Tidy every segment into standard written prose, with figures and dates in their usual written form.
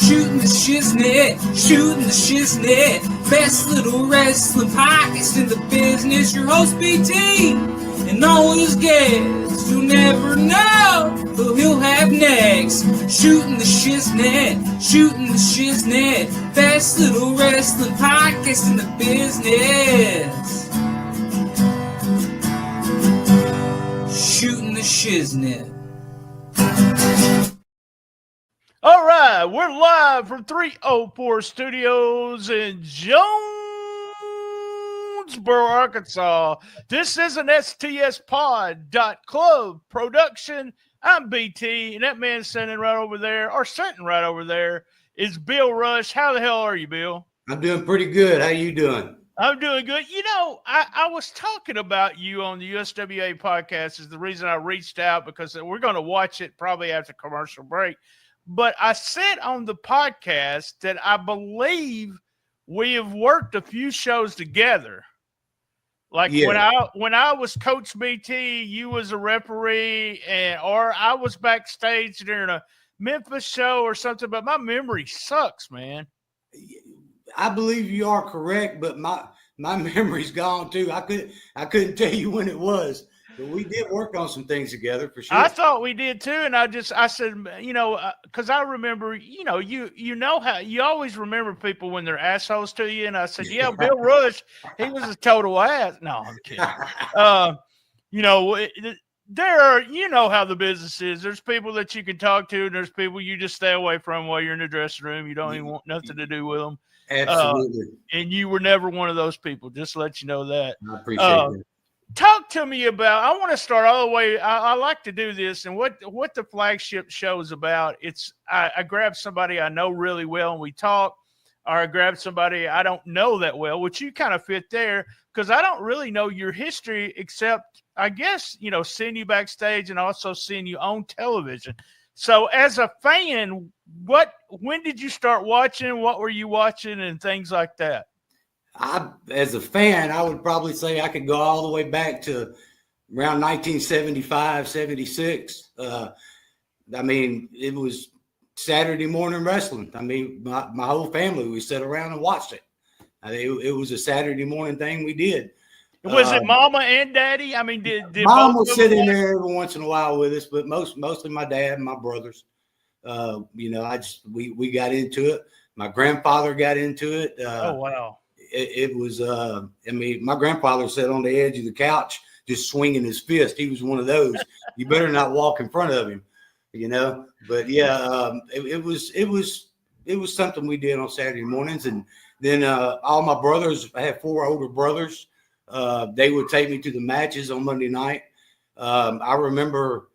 Shooting the shiznit, shooting the shiznit. Best little wrestling podcast in the business. Your host BT and all his guests. You'll never know who he'll have next. Shooting the shiznit, shooting the shiznit. Best little wrestling podcast in the business. Shooting the shiznit. All right, we're live from 304 Studios in Jonesboro, Arkansas. This is an STSPod.club production. I'm BT, and that man sitting right over there, is Bill Rush. How the hell are you, Bill? I'm doing pretty good. How you doing? I'm doing good. You know, I was talking about you on the USWA podcast is the reason I reached out, because we're going to watch it probably after commercial break. But I said on the podcast that I believe we have worked a few shows together. Like when I was Coach BT, you was a referee, or I was backstage during a Memphis show or something. But my memory sucks, man. I believe you are correct, but my memory's gone too. I couldn't tell you when it was. But we did work on some things together for sure. I thought we did too, and I said, you know, because I remember, you know how you always remember people when they're assholes to you, and I said, yeah, Bill Rush, he was a total ass. No, I'm kidding. You know, there are, you know how the business is. There's people that you can talk to, and there's people you just stay away from while you're in the dressing room. You don't even want nothing to do with them. Absolutely. And you were never one of those people. Just to let you know that. I appreciate that. Talk to me about, I want to start all the way. I like to do this, and what the flagship show is about. It's I grab somebody I know really well and we talk, or I grab somebody I don't know that well, which you kind of fit there, because I don't really know your history except, I guess, you know, seeing you backstage and also seeing you on television. So as a fan, when did you start watching? What were you watching and things like that? As a fan, I would probably say I could go all the way back to around 1975, 76. I mean, it was Saturday morning wrestling. I mean, my whole family, we sat around and watched it. It was a Saturday morning thing we did. Was it Mama and Daddy? I mean, did Mom would sit in there every once in a while with us, but mostly my dad and my brothers. You know, we got into it. My grandfather got into it. Oh wow. It was, I mean, my grandfather sat on the edge of the couch just swinging his fist. He was one of those. You better not walk in front of him, you know. But yeah, it was something we did on Saturday mornings. And then all my brothers, I had 4 older brothers. They would take me to the matches on Monday night. I remember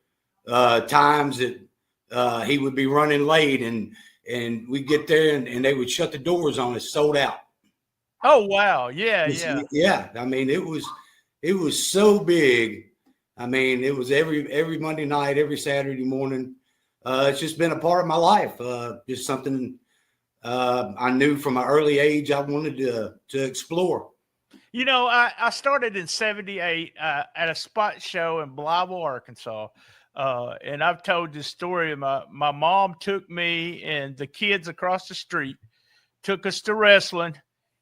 times that he would be running late, and we'd get there and they would shut the doors on us, sold out. Oh wow! Yeah. I mean, it was so big. I mean, it was every Monday night, every Saturday morning. It's just been a part of my life. Just something I knew from an early age I wanted to explore. You know, I started in '78 at a spot show in Blytheville, Arkansas, and I've told this story. My mom took me and the kids across the street, took us to wrestling.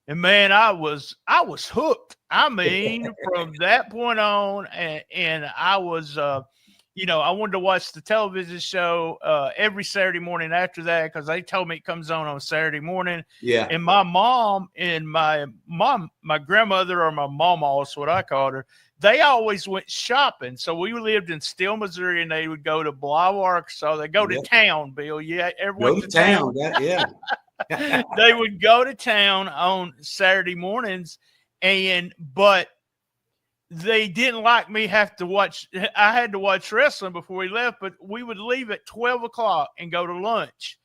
And man, I was hooked. I mean, from that point on, and I was, you know, I wanted to watch the television show every Saturday morning after that, because they told me it comes on Saturday morning. Yeah. And my mom and my grandmother, or my mama, is what I called her, they always went shopping. So we lived in Steele, Missouri, and they would go to Blytheville, Arkansas. They go to town, Bill. Yeah, everyone go to town. Yeah. They would go to town on Saturday mornings, but they didn't like me have to watch. I had to watch wrestling before we left, but we would leave at 12 o'clock and go to lunch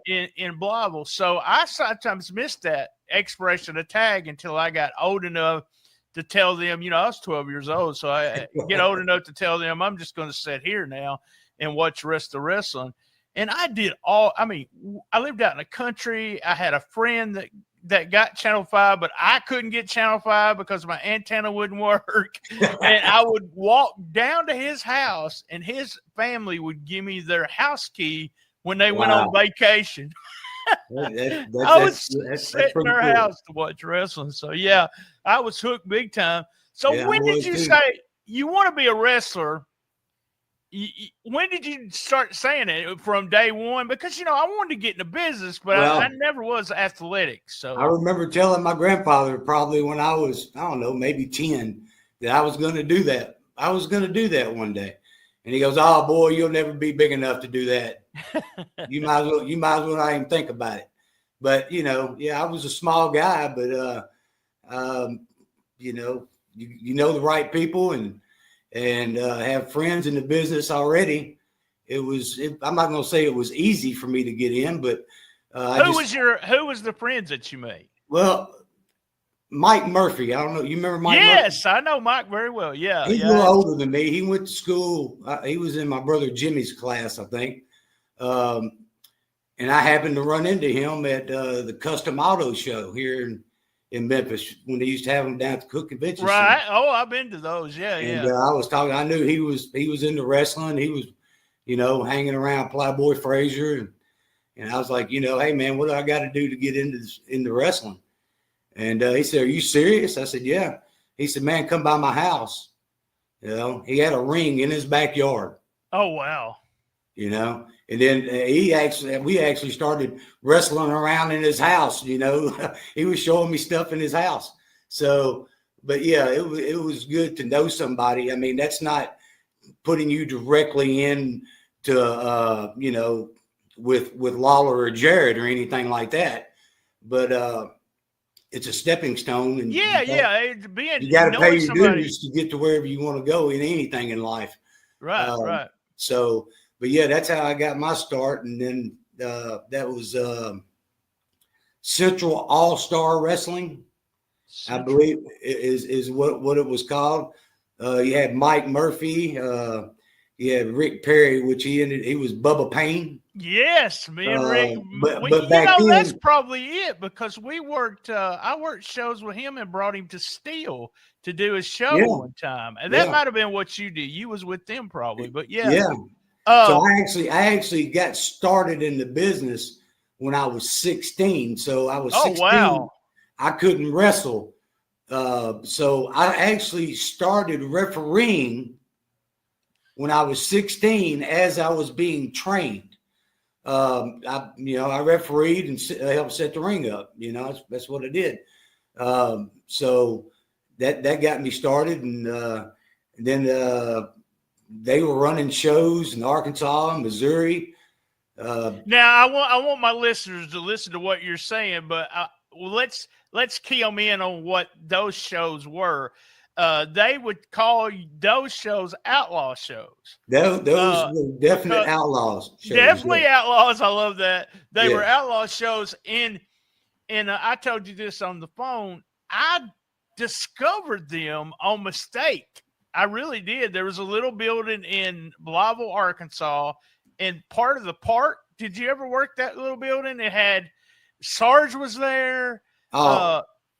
in Blytheville. So I sometimes missed that expiration of tag until I got old enough to tell them, you know, I was 12 years old. So I get old enough to tell them I'm just going to sit here now and watch the rest of wrestling. And I did I lived out in the country. I had a friend that got Channel 5, but I couldn't get Channel 5 because my antenna wouldn't work. And I would walk down to his house, and his family would give me their house key when they went on vacation. I was sitting in our house to watch wrestling. So, yeah, I was hooked big time. So, Yeah, when did you say you want to be a wrestler? When did you start saying it? From day one? Because, I wanted to get into business, but I never was athletic. So I remember telling my grandfather probably when I was, I don't know, maybe 10, that I was going to do that. I was going to do that one day. And he goes, "Oh boy, you'll never be big enough to do that. You might as well not even think about it." But, I was a small guy, but, you know the right people and have friends in the business already. I'm not going to say it was easy for me to get in, but who was the friends that you made? Well, Mike Murphy. I don't know. You remember Mike Murphy? Yes, I know Mike very well. Yeah. He's a little older than me. He went to school. He was in my brother Jimmy's class, I think. And I happened to run into him at the Custom Auto Show here in Memphis when they used to have them down at the Cook Convention Center. Right. Oh, I've been to those. Yeah, and, I was talking. I knew he was into wrestling. He was, hanging around Playboy Frazier, and I was like, hey man, what do I got to do to get into wrestling? And he said, "Are you serious?" I said, "Yeah." He said, "Man, come by my house." He had a ring in his backyard. Oh wow. And then we actually started wrestling around in his house. He was showing me stuff in his house. So, but yeah, it was good to know somebody. I mean, that's not putting you directly in to with Lawler or Jared or anything like that, but it's a stepping stone. And you got to pay your dues to get to wherever you want to go in anything in life. Right, right. So, but yeah, that's how I got my start. And then that was Central All-Star Wrestling, I believe is what it was called. You had Mike Murphy. You had Rick Perry, which he was Bubba Payne. Yes, me and Rick. But back then, that's probably it because we worked. I worked shows with him and brought him to Steel to do a show one time, and that might have been what you did. You was with them probably, but yeah. So I actually got started in the business when I was 16. So I was 16. Wow. I couldn't wrestle, so I actually started refereeing when I was 16 as I was being trained. I refereed and helped set the ring up. That's what I did. So that got me started, and then they were running shows in Arkansas and Missouri. Now I want my listeners to listen to what you're saying, but let's key them in on what those shows were. They would call those shows outlaw shows. Those were definite outlaws. Definitely outlaws. I love that. They were outlaw shows. And I told you this on the phone. I discovered them on mistake. I really did. There was a little building in Blytheville, Arkansas, and part of the park. Did you ever work that little building? It had Sarge was there.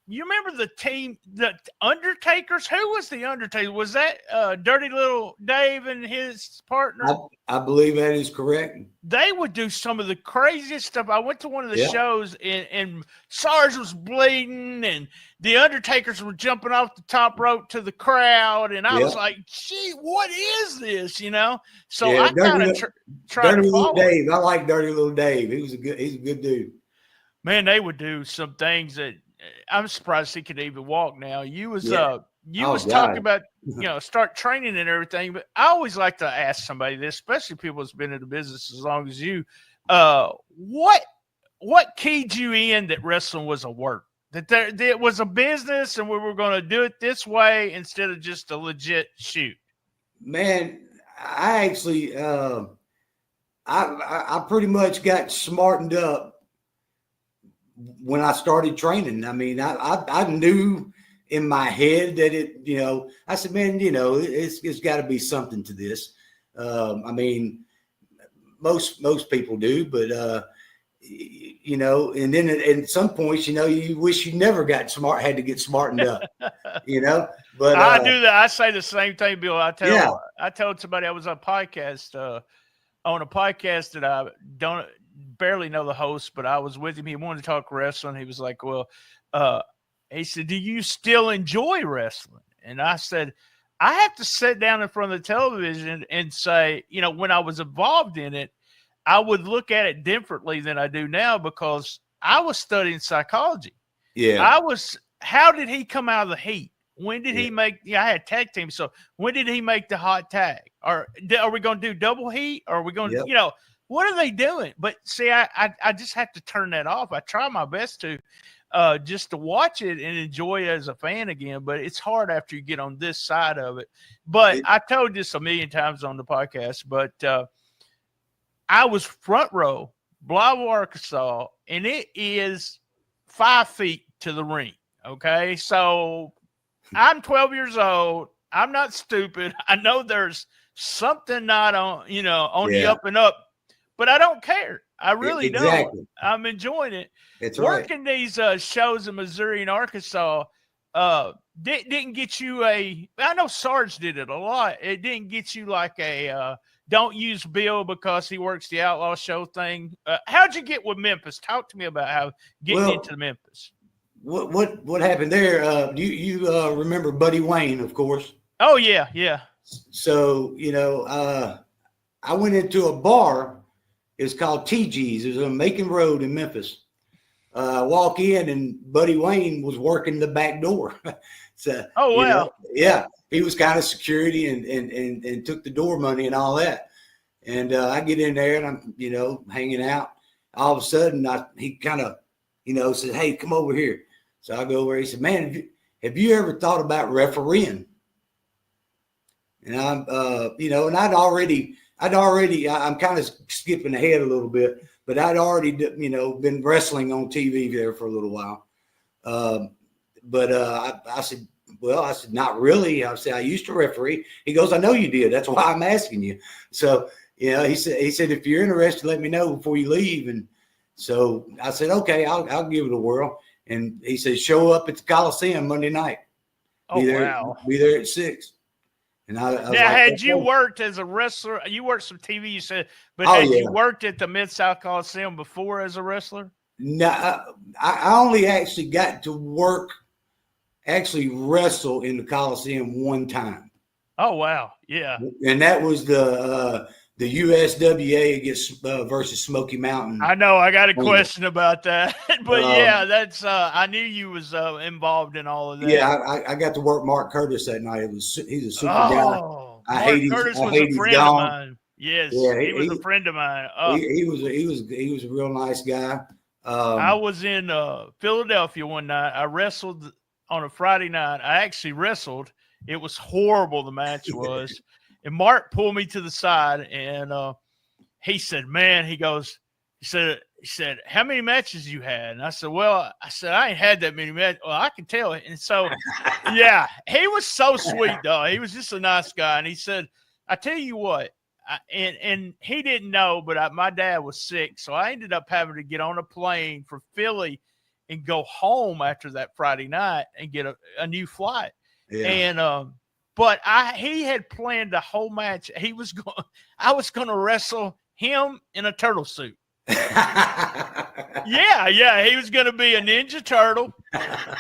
You remember the team, the Undertakers? Who was the Undertaker? Was that Dirty Little Dave and his partner? I believe that is correct. They would do some of the craziest stuff. I went to one of the shows, and Sarge was bleeding, and the Undertakers were jumping off the top rope to the crowd, and I was like, "Gee, what is this?" So I kind of tried to follow Dave. I like Dirty Little Dave. He's a good dude. Man, they would do some things that. I'm surprised he could even walk now. You was talking about, start training and everything, but I always like to ask somebody this, especially people that's been in the business as long as you, what keyed you in that wrestling was a work, that it was a business and we were going to do it this way instead of just a legit shoot? Man, I actually, I pretty much got smartened up when I started training. I mean, I knew in my head that I said, man, it's got to be something to this. I mean, most people do, but and then at some points, you wish you never had to get smartened up, but I do that. I say the same thing, Bill. I told somebody I was on a podcast that I don't barely know the host, but I was with him. He wanted to talk wrestling. He was like, well, he said, do you still enjoy wrestling? And I said, I have to sit down in front of the television and say, you know, when I was involved in it, I would look at it differently than I do now because I was studying psychology. Yeah. How did he come out of the heat? When did he make, I had tag team. So when did he make the hot tag? Or are we going to do double heat? Or are we going to, you know, what are they doing? But see, I just have to turn that off. I try my best to just to watch it and enjoy it as a fan again. But it's hard after you get on this side of it. But I told this a million times on the podcast, but I was front row, Blythe, Arkansas, and it is 5 feet to the ring. Okay. So I'm 12 years old. I'm not stupid. I know there's something not on, you know, on the up and up, but I don't care. I really don't. I'm enjoying it. It's working these shows in Missouri and Arkansas didn't get you I know Sarge did it a lot. It didn't get you like a don't use Bill because he works the Outlaw Show thing. How'd you get with Memphis? Talk to me about how getting into Memphis. What happened there? You remember Buddy Wayne, of course. Oh yeah, yeah. So you know, I went into a bar. It's called TG's. It was on Macon Road in Memphis. I walk in and Buddy Wayne was working the back door. So, oh wow, yeah, he was kind of security and took the door money and all that. And I get in there and I'm, you know, hanging out. All of a sudden, he kind of, you know, said, "Hey, come over here." So I go over. He said, "Man, have you ever thought about refereeing?" And I'm, you know, and I'm kind of skipping ahead a little bit, but I'd already, you know, been wrestling on TV there for a little while. But I said, not really. I said, I used to referee. He goes, I know you did. That's why I'm asking you. So, you know, he said, if you're interested, let me know before you leave. And so I said, okay, I'll give it a whirl. And he said, show up at the Coliseum Monday night. Be there at 6. And I was now, like, had you worked as a wrestler, you worked some TV, you said, but had you worked at the Mid-South Coliseum before as a wrestler? No, I only actually got to wrestle in the Coliseum one time. Oh, wow. Yeah. And that was the USWA against versus Smoky Mountain. I know. I got a question about that. But yeah, that's I knew you was involved in all of that. Yeah, I got to work Mark Curtis that night. He's a super guy. Mark Curtis was a friend of mine. Yes, yeah, he was a friend of mine. He was a real nice guy. I was in Philadelphia one night. I wrestled on a Friday night. I actually wrestled. It was horrible, the match was. And Mark pulled me to the side and he said, man, he said, how many matches you had? And I said, I ain't had that many matches. Well, I can tell it. And so, yeah, he was so sweet, though. He was just a nice guy. And he said, I tell you what, and he didn't know, but my dad was sick. So I ended up having to get on a plane for Philly and go home after that Friday night and get a new flight. Yeah. And, but he had planned the whole match. I was going to wrestle him in a turtle suit. Yeah. He was going to be a Ninja Turtle.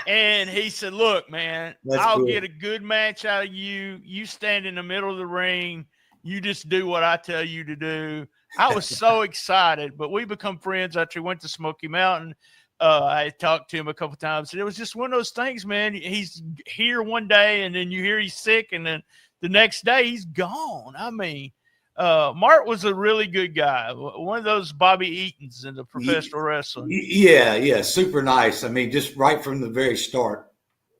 And he said, look, man, I'll get a good match out of you. You stand in the middle of the ring. You just do what I tell you to do. I was so excited, but we become friends after we went to Smoky Mountain. I talked to him a couple times. And it was just one of those things, man. He's here one day, and then you hear he's sick, and then the next day he's gone. I mean, Mark was a really good guy. One of those Bobby Eatons in the professional wrestling. Yeah, super nice. I mean, just right from the very start.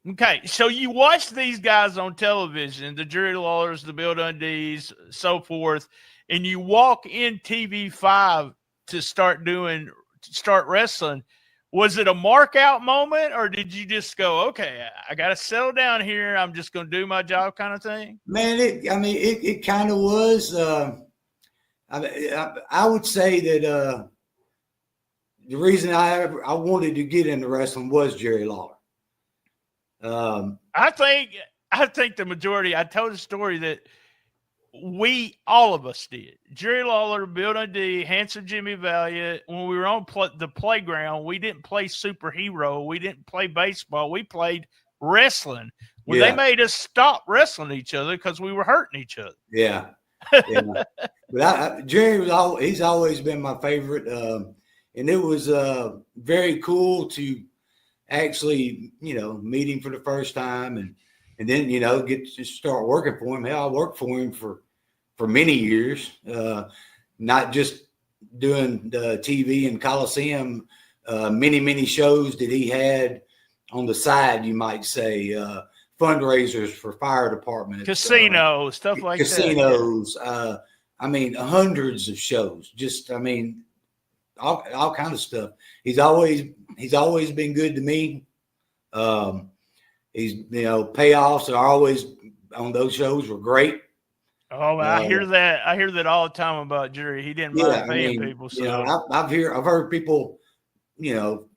Okay, so you watch these guys on television, the Jerry Lawlers, the Bill Dundees, so forth, and you walk in TV5 to start wrestling. Was it a mark out moment, or did you just go, okay, I got to settle down here. I'm just going to do my job kind of thing? Man, it kind of was. I would say that the reason I wanted to get into wrestling was Jerry Lawler. I think the majority, I told a story that all of us did. Jerry Lawler, Bill Dundee, Handsome Jimmy Valiant. When we were on the playground, we didn't play superhero. We didn't play baseball. We played wrestling. When they made us stop wrestling each other because we were hurting each other. Yeah. But Jerry he's always been my favorite. And it was very cool to actually, meet him for the first time and then, get to start working for him. Hell, I worked for him for many years, not just doing the TV and Coliseum, many shows that he had on the side, you might say, fundraisers for fire departments, casinos, stuff like casinos, that. Hundreds of shows, just, all kinds of stuff. He's always been good to me. He's, payoffs are always on those shows were great. Oh, I hear that. I hear that all the time about Jerry. He didn't mind paying people. So I've heard people,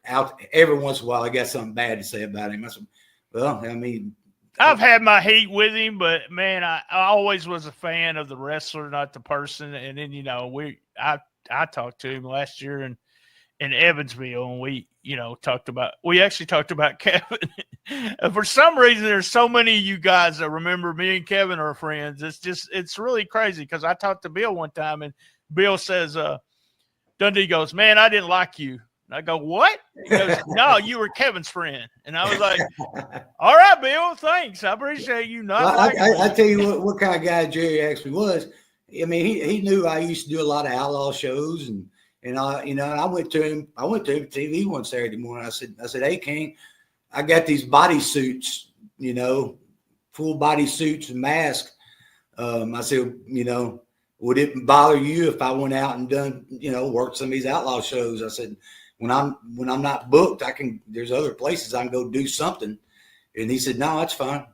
out every once in a while. I got something bad to say about him. I said, well, I've had my heat with him, but man, I always was a fan of the wrestler, not the person. And then, I talked to him last year in Evansville, and we actually talked about Kevin. For some reason, there's so many of you guys that remember me and Kevin are friends. It's really crazy because I talked to Bill one time, and Bill says, Dundee goes, "Man, I didn't like you." And I go, "What?" He goes, "No, you were Kevin's friend." And I was like, "All right, Bill, thanks. I appreciate you not liking me." I tell you what kind of guy Jerry actually was. He knew I used to do a lot of outlaw shows, and I went to him TV one Saturday morning. I said, "Hey, King, I got these body suits, full body suits and mask." I said, would it bother you if I went out and done, worked some of these outlaw shows? I said, when I'm not booked, there's other places I can go do something. And he said, "No, that's fine."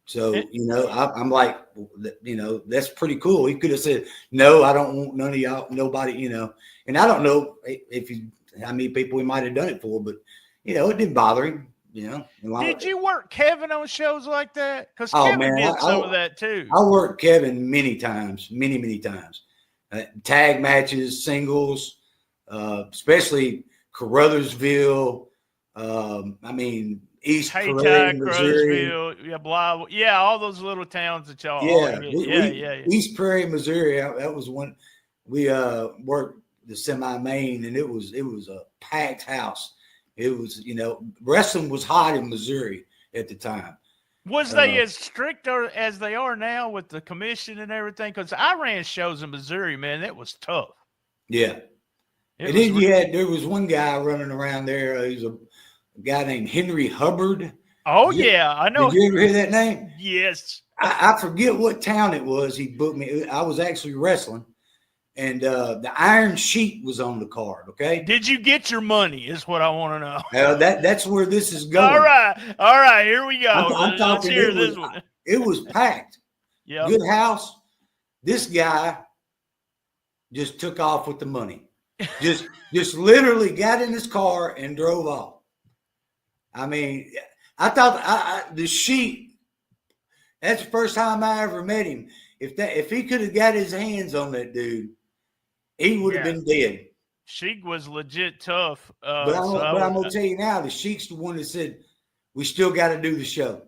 So, I'm like, that's pretty cool. He could have said, "No, I don't want none of y'all, nobody, and I don't know how many people he might have done it for, but, it didn't bother him, Did you work Kevin on shows like that? Because Kevin did some of that too. I worked Kevin many times, many times. Tag matches, singles, especially Caruthersville, East Prairie, Missouri. All those little towns that y'all. East Prairie, Missouri. That was one we worked the semi-main, and it was a packed house. It was, wrestling was hot in Missouri at the time. Was they as strict as they are now with the commission and everything? Because I ran shows in Missouri, man. That was tough. Yeah. And then there was one guy running around there. He was a guy named Henry Hubbard. Oh, yeah. I know. Did you ever hear that name? Yes. I forget what town it was. He booked me. I was actually wrestling. And the Iron Sheik was on the card, okay? Did you get your money is what I want to know. That's where this is going. All right, here we go. I'm Let's hear this one. It was packed. Yeah. Good house. This guy just took off with the money. Just literally got in his car and drove off. I thought the Sheik, that's the first time I ever met him. If he could have got his hands on that dude, he would have been dead. Sheik was legit tough. But I'm going to tell you now, the Sheik's the one that said, "We still got to do the show."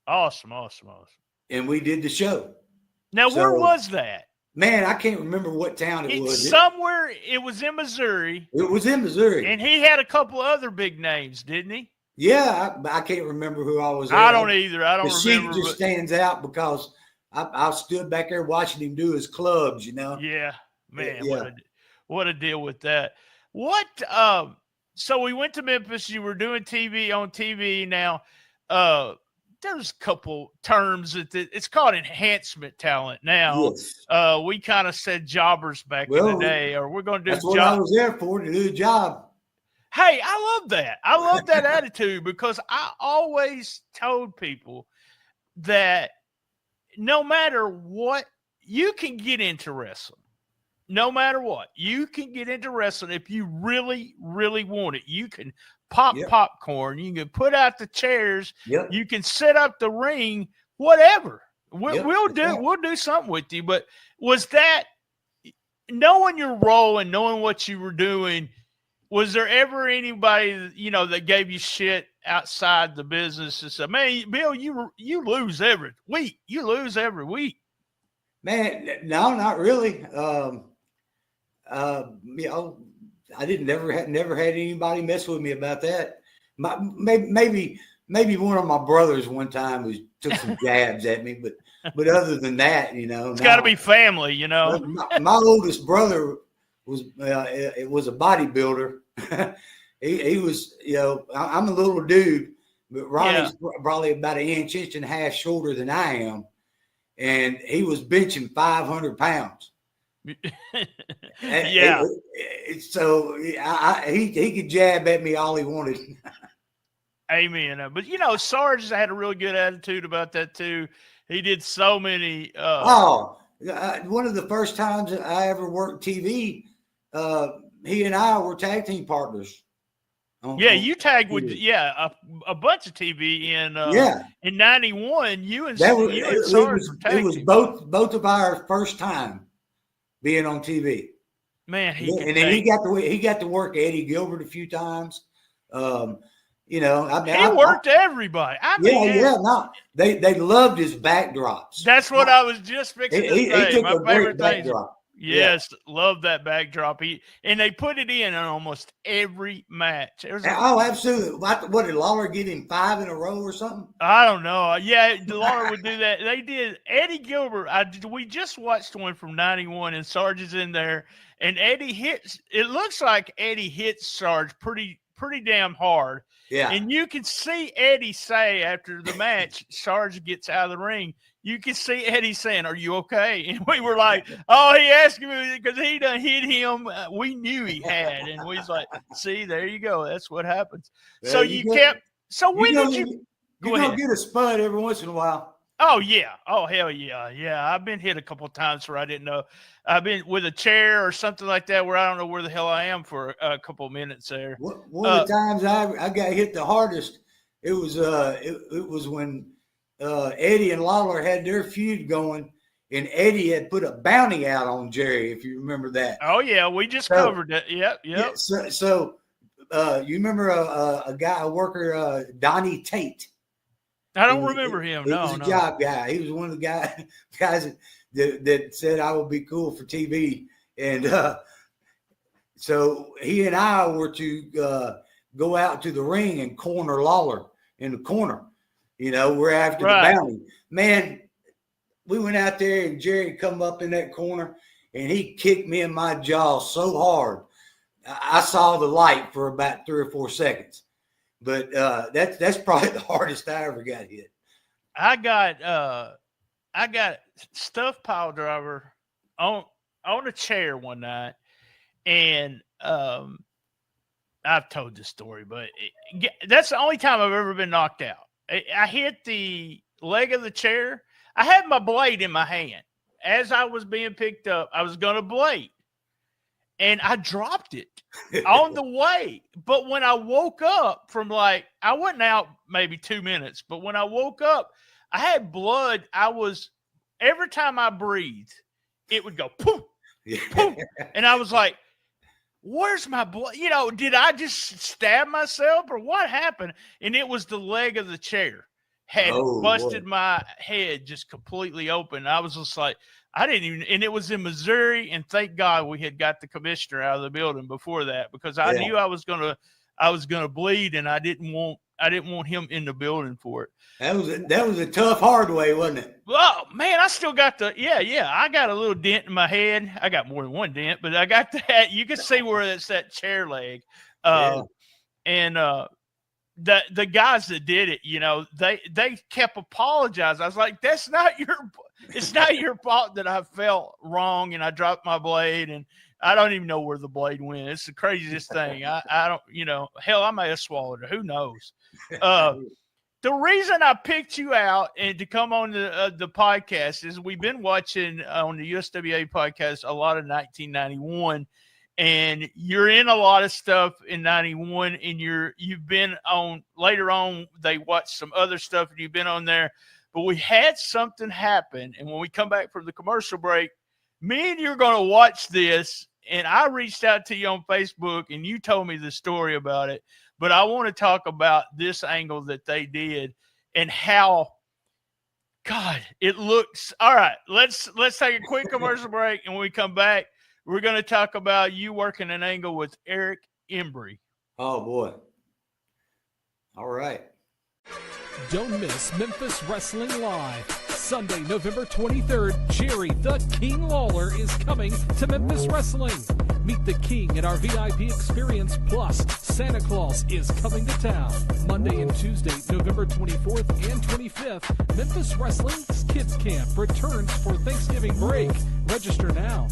Awesome. And we did the show. Now, where was that? Man, I can't remember what town it was. Somewhere, it was in Missouri. It was in Missouri. And he had a couple other big names, didn't he? Yeah, I can't remember who I was. I don't either. I don't remember. The Sheik just stands out because I stood back there watching him do his clubs, Yeah, man, yeah. What a deal with that. So we went to Memphis. You were doing TV on TV. Now, there's a couple terms that it's called enhancement talent. Now, yes. We kind of said jobbers back in the day, or we're going to do. That's what I was there for, to do a job. Hey, I love that. I love that attitude because I always told people that no matter what, you can get into wrestling. No matter what, you can get into wrestling if you really, really want it. You can pop popcorn. You can put out the chairs. Yep. You can set up the ring, whatever We'll do something with you. But was that, knowing your role and knowing what you were doing, was there ever anybody, that gave you shit outside the business and said, "Man, Bill, you lose every week. You lose every week"? Man, no, not really. I never had anybody mess with me about that. Maybe one of my brothers one time took some jabs at me, but other than that, it's got to be family, My oldest brother was a bodybuilder. he was, I'm a little dude, but Ronnie's probably about an inch and a half shorter than I am, and he was benching 500 pounds. So he could jab at me all he wanted. Amen. But Sarge has had a really good attitude about that too. He did so many. One of the first times that I ever worked TV, he and I were tag team partners. You tagged with a bunch of TV in '91. You and Sarge were tag. It was both of our first time being on TV. Man, he got to work Eddie Gilbert a few times. He worked everybody. They loved his backdrops. That's what I was just fixing to say. He took My a favorite great backdrop. Yes, love that backdrop. And they put it in almost every match. Absolutely. What did Lawler give him 5 in a row or something? I don't know. Yeah, Lawler would do that. They did. Eddie Gilbert. We just watched one from '91, and Sarge is in there, and Eddie hits. It looks like Eddie hits Sarge pretty damn hard. Yeah. And you can see Eddie say after the match, Sarge gets out of the ring. You can see Eddie saying, "Are you okay?" And we were like, "Oh, he asked me because he done hit him." We knew he had, and we was like, "See, there you go. That's what happens." Well, so you kept. So when did you? You're gonna get a spud every once in a while. Oh yeah. Oh hell yeah. Yeah. I've been hit a couple of times where I didn't know. I've been with a chair or something like that where I don't know where the hell I am for a couple of minutes there. One of the times I got hit the hardest, it was when Eddie and Lawler had their feud going, and Eddie had put a bounty out on Jerry, if you remember that. Oh yeah, we just covered that. Yep. Yeah, so you remember a worker, Donnie Tate? I don't remember him. He was a job guy. He was one of the guys that said I would be cool for TV. And so he and I were to go out to the ring and corner Lawler in the corner. We're after the bounty. Man, we went out there and Jerry come up in that corner and he kicked me in my jaw so hard. I saw the light for about 3 or 4 seconds. But that's probably the hardest I ever got hit. I got stuffed pile driver on a chair one night, and I've told this story, but that's the only time I've ever been knocked out. I hit the leg of the chair. I had my blade in my hand. As I was being picked up, I was going to blade. And I dropped it on the way. But when I woke up from I wasn't out maybe 2 minutes, but when I woke up, I had blood. Every time I breathed, it would go poof, poof. And I was like, where's my blood? Did I just stab myself or what happened? And it was the leg of the chair had busted my head just completely open. I was just like, I didn't even, and it was in Missouri, and thank God we had got the commissioner out of the building before that, because I knew I was gonna bleed, and I didn't want him in the building for it. That was a tough hard way, wasn't it? Oh man, I still got I got a little dent in my head. I got more than one dent, but I got that. You can see where it's that chair leg. And the guys that did it, they kept apologizing. I was like, it's not your fault that I felt wrong and I dropped my blade and I don't even know where the blade went. It's the craziest thing. I don't, hell, I may have swallowed it. Who knows? The reason I picked you out and to come on the podcast is we've been watching on the USWA podcast a lot of 1991. And you're in a lot of stuff in 91, and you've been on later on. They watched some other stuff, and you've been on there. But we had something happen, and when we come back from the commercial break, me and you are going to watch this, and I reached out to you on Facebook, and you told me the story about it. But I want to talk about this angle that they did and how, God, it looks. All right, let's take a quick commercial break, and when we come back, we're going to talk about you working an angle with Eric Embry. Oh, boy. All right. Don't miss Memphis Wrestling Live. Sunday, November 23rd, Jerry the King Lawler is coming to Memphis Wrestling. Meet the King at our VIP experience, plus Santa Claus is coming to town. Monday and Tuesday, November 24th and 25th, Memphis Wrestling's Kids Camp returns for Thanksgiving break. Register now.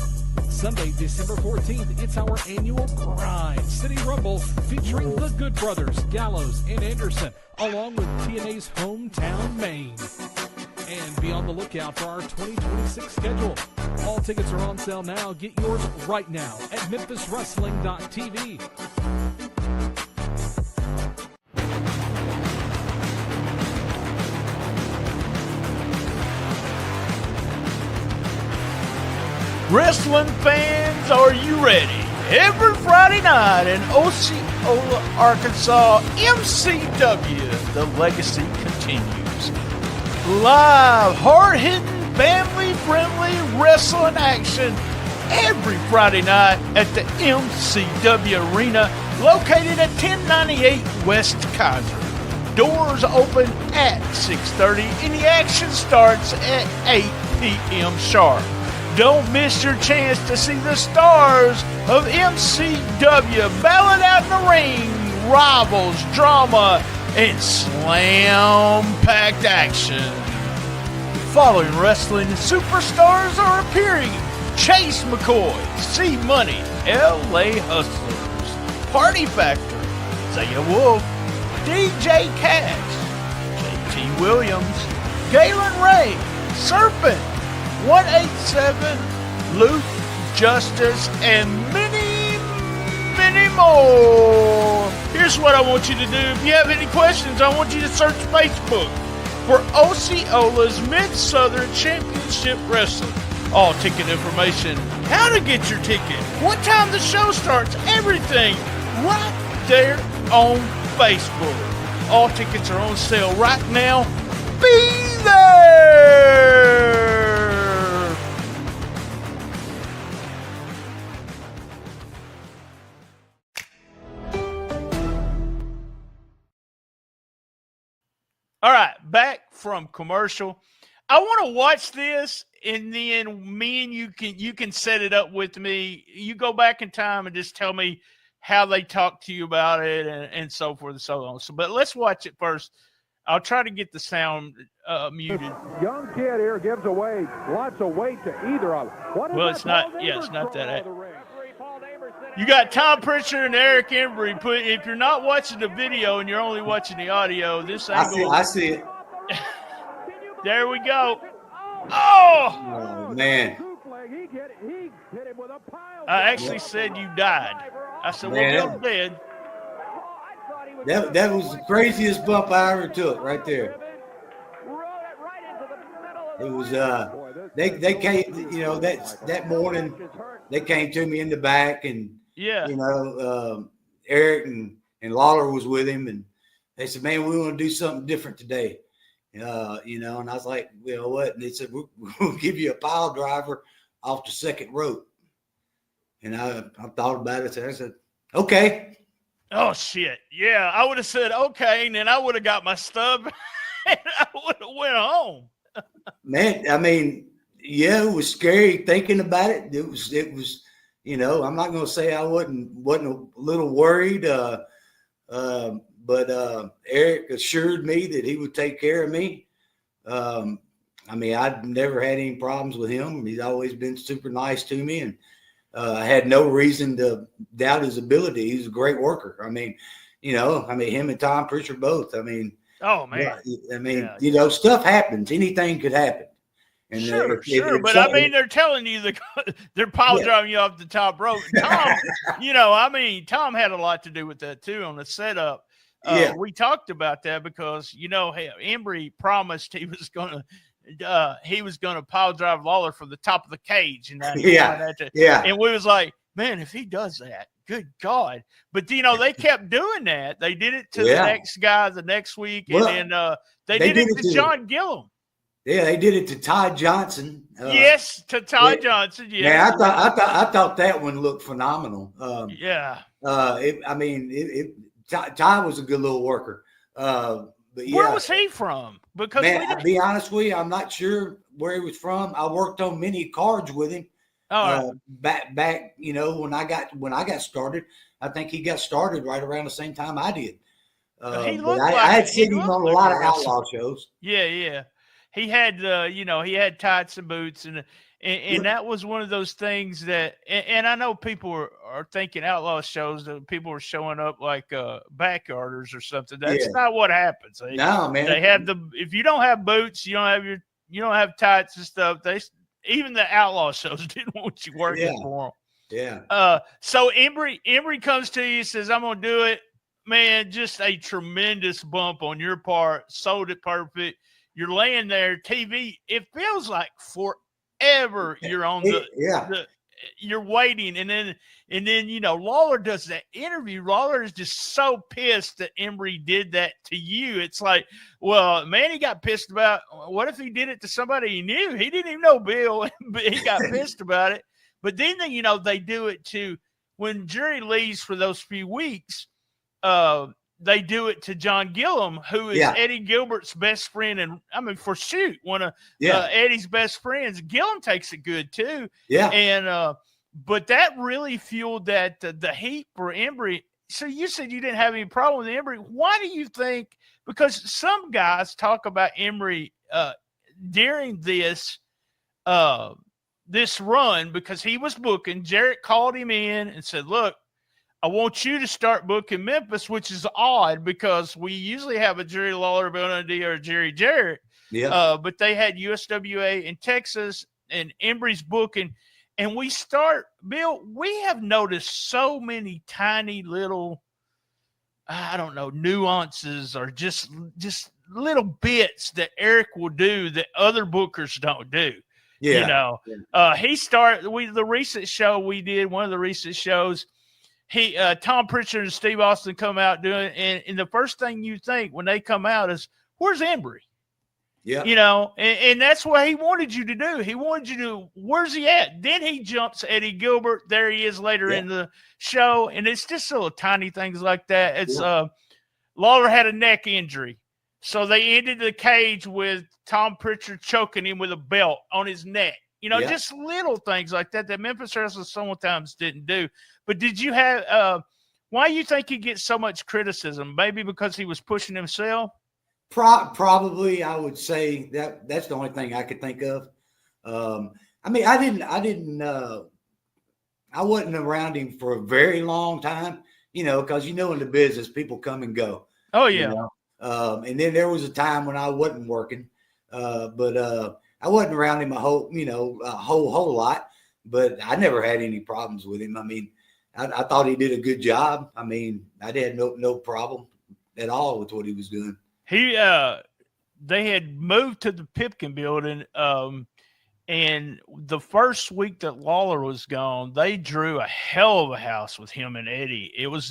Sunday, December 14th, it's our annual Grind City Rumble featuring the Good Brothers, Gallows, and Anderson, along with TNA's hometown Maine. And be on the lookout for our 2026 schedule. All tickets are on sale now. Get yours right now at memphiswrestling.tv. Wrestling fans, are you ready? Every Friday night in Osceola, Arkansas, MCW, the legacy continues. Live, hard-hitting, family-friendly wrestling action every Friday night at the MCW Arena, located at 1098 West Kaiser. Doors open at 6:30 and the action starts at 8 p.m. sharp. Don't miss your chance to see the stars of MCW battling out in the ring, rivals, drama, and slam-packed action. Following wrestling superstars are appearing: Chase McCoy, C Money, LA Hustlers, Party Factor, Zaya Wolf, DJ Cash, JT Williams, Galen Ray, Serpent, 187, Luke, Justice, and many, many more. Here's what I want you to do. If you have any questions, I want you to search Facebook for Osceola's Mid-Southern Championship Wrestling. All ticket information, how to get your ticket, what time the show starts, everything right there on Facebook. All tickets are on sale right now. Be there! All right, back from commercial. I want to watch this, and then me and you can set it up with me. You go back in time and just tell me how they talked to you about it and so forth and so on. So, but let's watch it first. I'll try to get the sound muted. Young kid here gives away lots of weight to either of them. Well, it's not. Yeah, it's not that. You got Tom Pritchard and Eric Embry. If you're not watching the video and you're only watching the audio, this angle. I see it. There we go. Oh man! I actually said you died. I said, well, Bill's dead. That was the craziest bump I ever took right there. It was they came, you know, that morning they came to me in the back, and you know, Eric and Lawler was with him, and they said, man, we want to do something different today. You know, and I was like, you know what? And they said, we'll give you a pile driver off the second rope. And I thought about it. And I said, okay. Oh, shit. Yeah, I would have said, okay. And then I would have got my stub and I would have went home. Man, I mean, yeah, it was scary thinking about it. It was, you know, I'm not going to say I wasn't a little worried. But Eric assured me that he would take care of me. I mean, I'd never had any problems with him. He's always been super nice to me, and I had no reason to doubt his ability. He's a great worker. I mean, you know, him and Tom Pritchard both. I mean, oh man, you know, stuff happens. Anything could happen. And sure, but I mean, they're telling you they're pile driving you off the top rope. Tom, you know, I mean, Tom had a lot to do with that too on the setup. We talked about that because, Embry promised he was going to pile drive Lawler from the top of the cage. And And we was like, man, if he does that, good God. But, they kept doing that. They did it to the next guy the next week. And then they did it to John Gillum. Yeah, they did it to Ty Johnson. Yes, to Ty Johnson. Yeah, man, I thought that one looked phenomenal. Ty was a good little worker. But where was he from? Because man, to be honest with you, I'm not sure where he was from. I worked on many cards with him. Back, when I got started. I think he got started right around the same time I did. I had seen him on a lot of outlaw shows. Yeah. He had, he had tights and boots, and that was one of those things that, and I know people are thinking outlaw shows that people are showing up like backyarders or something. That's not what happens. No, man. They have if you don't have boots, you don't have tights and stuff. Even the outlaw shows didn't want you working for them. Yeah. So Embry comes to you, says, "I'm gonna do it." Man, just a tremendous bump on your part. Sold it perfect. You're laying there, TV. It feels like forever. You're on you're waiting, and then Lawler does that interview. Lawler is just so pissed that Embry did that to you. It's like, well, man, he got pissed about. What if he did it to somebody he knew? He didn't even know Bill, but he got pissed about it. But then they do it to when Jerry leaves for those few weeks. They do it to John Gillum, who is Eddie Gilbert's best friend. And one of Eddie's best friends. Gillum takes it good too. Yeah. And, but that really fueled the heat for Embry. So you said you didn't have any problem with Embry. Why do you think? Because some guys talk about Embry, during this run, because he was booking, Jarrett called him in and said, "Look, I want you to start booking Memphis," which is odd because we usually have a Jerry Lawler, Bonadi, or Jerry Jarrett. Yeah. But they had USWA in Texas, and Embry's booking. And Bill, we have noticed so many tiny little, I don't know, nuances or just little bits that Eric will do that other bookers don't do. Yeah. He started the recent show we did, one of the recent shows. Tom Pritchard and Steve Austin come out doing it, and the first thing you think when they come out is, where's Embry? Yeah. And that's what he wanted you to do. He wanted you to, where's he at? Then he jumps Eddie Gilbert. There he is later in the show. And it's just little tiny things like that. It's Lawler had a neck injury. So they ended the cage with Tom Pritchard choking him with a belt on his neck. Just little things like that Memphis wrestlers sometimes didn't do. But did you have why do you think he gets so much criticism? Maybe because he was pushing himself? Probably, I would say that's the only thing I could think of. I wasn't around him for a very long time, because in the business, people come and go. Oh, yeah. And then there was a time when I wasn't working, but I wasn't around him a whole lot, but I never had any problems with him. I thought he did a good job. I had no problem at all with what he was doing. They had moved to the Pipkin building, and the first week that Lawler was gone, they drew a hell of a house with him and Eddie. It was,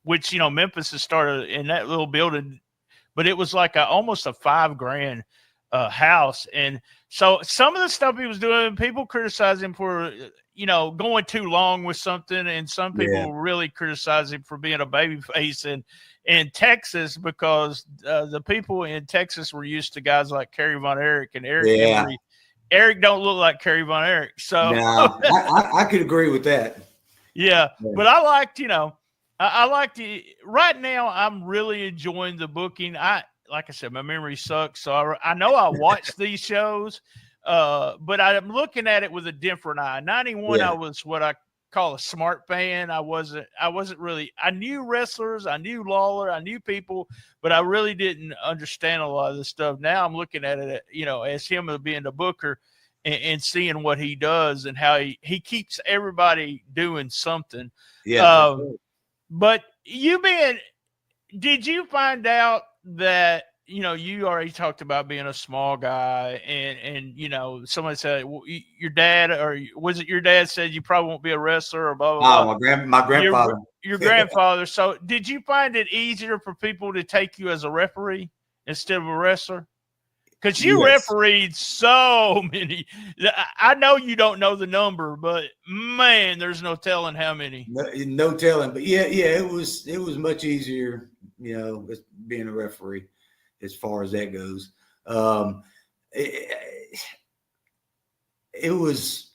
which Memphis has started in that little building, but it was like almost a $5,000 house. And so some of the stuff he was doing, people criticize him for, going too long with something. And some people really criticize him for being a baby face in Texas, because the people in Texas were used to guys like Kerry Von Erich and Eric Embry. Eric don't look like Kerry Von Erich. So I could agree with that. Yeah. But I liked, I liked it. Right now, I'm really enjoying the booking. Like I said, my memory sucks. So I know I watched these shows, but I'm looking at it with a different eye. 91, I was what I call a smart fan. I wasn't really, I knew wrestlers, I knew Lawler, I knew people, but I really didn't understand a lot of this stuff. Now I'm looking at it, as him being the booker and seeing what he does and how he keeps everybody doing something. Yeah. But you being Did you find out that, you already talked about being a small guy and somebody said, well, your dad, or was it your dad said you probably won't be a wrestler or blah, blah, blah. My grandfather. Your grandfather. So did you find it easier for people to take you as a referee instead of a wrestler? Because you refereed so many. I know you don't know the number, but man, there's no telling how many. No telling. But yeah, it was much easier, being a referee as far as that goes. It was.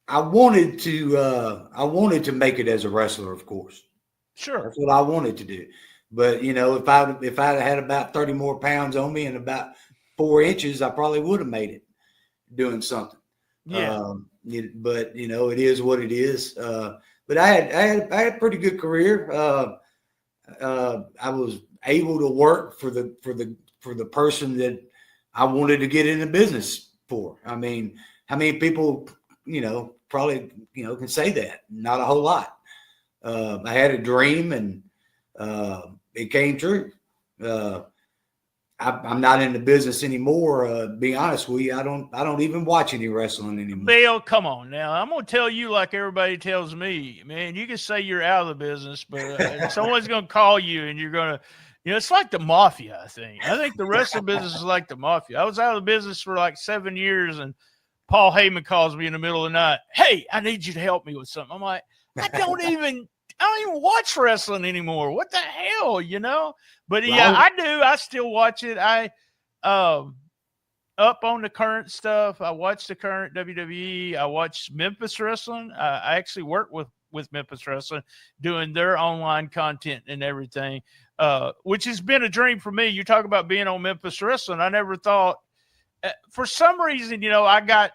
I wanted to make it as a wrestler, of course. Sure, that's what I wanted to do. But if I had about 30 more pounds on me and about 4 inches, I probably would have made it doing something. Yeah. But it is what it is. But I had a pretty good career. I was able to work for the person that I wanted to get into business for. I mean, how many people, probably, can say that? Not a whole lot. I had a dream and it came true. I'm not in the business anymore. Be honest with you, I don't even watch any wrestling anymore. Bill, come on now. I'm gonna tell you like everybody tells me, man. You can say you're out of the business, but someone's gonna call you, and you're gonna, it's like the mafia. I think the wrestling business is like the mafia. I was out of the business for like 7 years, and Paul Heyman calls me in the middle of the night. Hey, I need you to help me with something. I'm like, I don't even watch wrestling anymore. What the hell, But yeah, I do. I still watch it. I up on the current stuff. I watch the current WWE. I watch Memphis Wrestling. I actually work with Memphis Wrestling, doing their online content and everything, which has been a dream for me. You talk about being on Memphis Wrestling. I never thought, for some reason, I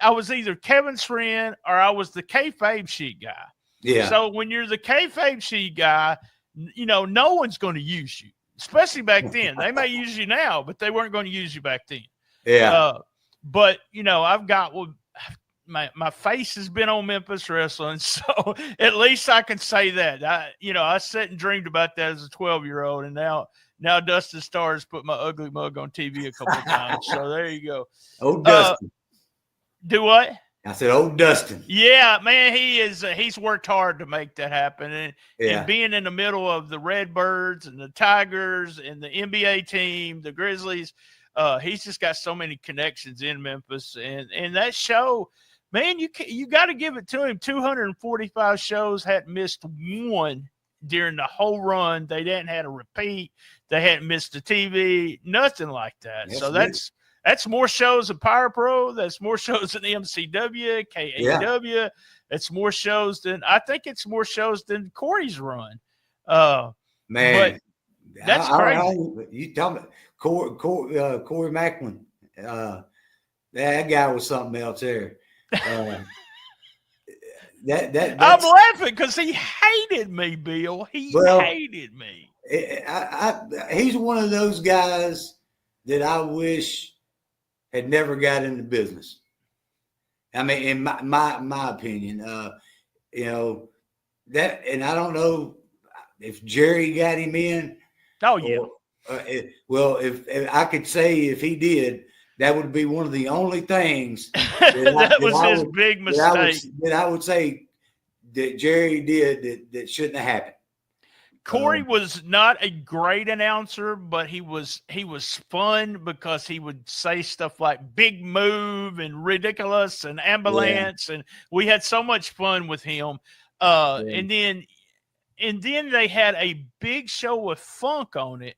was either Kevin's friend or I was the kayfabe sheet guy. Yeah. So when you're the kayfabe sheet guy, no one's going to use you, especially back then. They may use you now, but they weren't going to use you back then. Yeah. But I've got my face has been on Memphis Wrestling, so at least I can say that. I sat and dreamed about that as a 12-year-old, and now Dustin Starr's put my ugly mug on TV a couple of times. So there you go. Oh, Dustin. Do what? I said, "Oh, Dustin." Yeah, man, he is. He's worked hard to make that happen, and being in the middle of the Redbirds and the Tigers and the NBA team, the Grizzlies, he's just got so many connections in Memphis, and that show, man, you got to give it to him. 245 shows, hadn't missed one during the whole run. They didn't have a repeat. They hadn't missed a TV, nothing like that. Yes, So that's more shows than Power Pro. That's more shows than MCW, KAW. Yeah. It's more shows than, I think it's more shows than Corey's run. Man, but that's crazy. You tell me, Corey Macklin. That guy was something else there. I'm laughing because he hated me, Bill. He hated me. He's one of those guys that I wish had never got into business. I mean, in my opinion, that, and I don't know if Jerry got him in. Oh yeah. Well, if I could say if he did, that would be one of the only things that was his big mistake. That I would say that Jerry did that shouldn't have happened. Corey was not a great announcer, but he was fun because he would say stuff like big move and ridiculous and ambulance. And we had so much fun with him. And then they had a big show with Funk on it.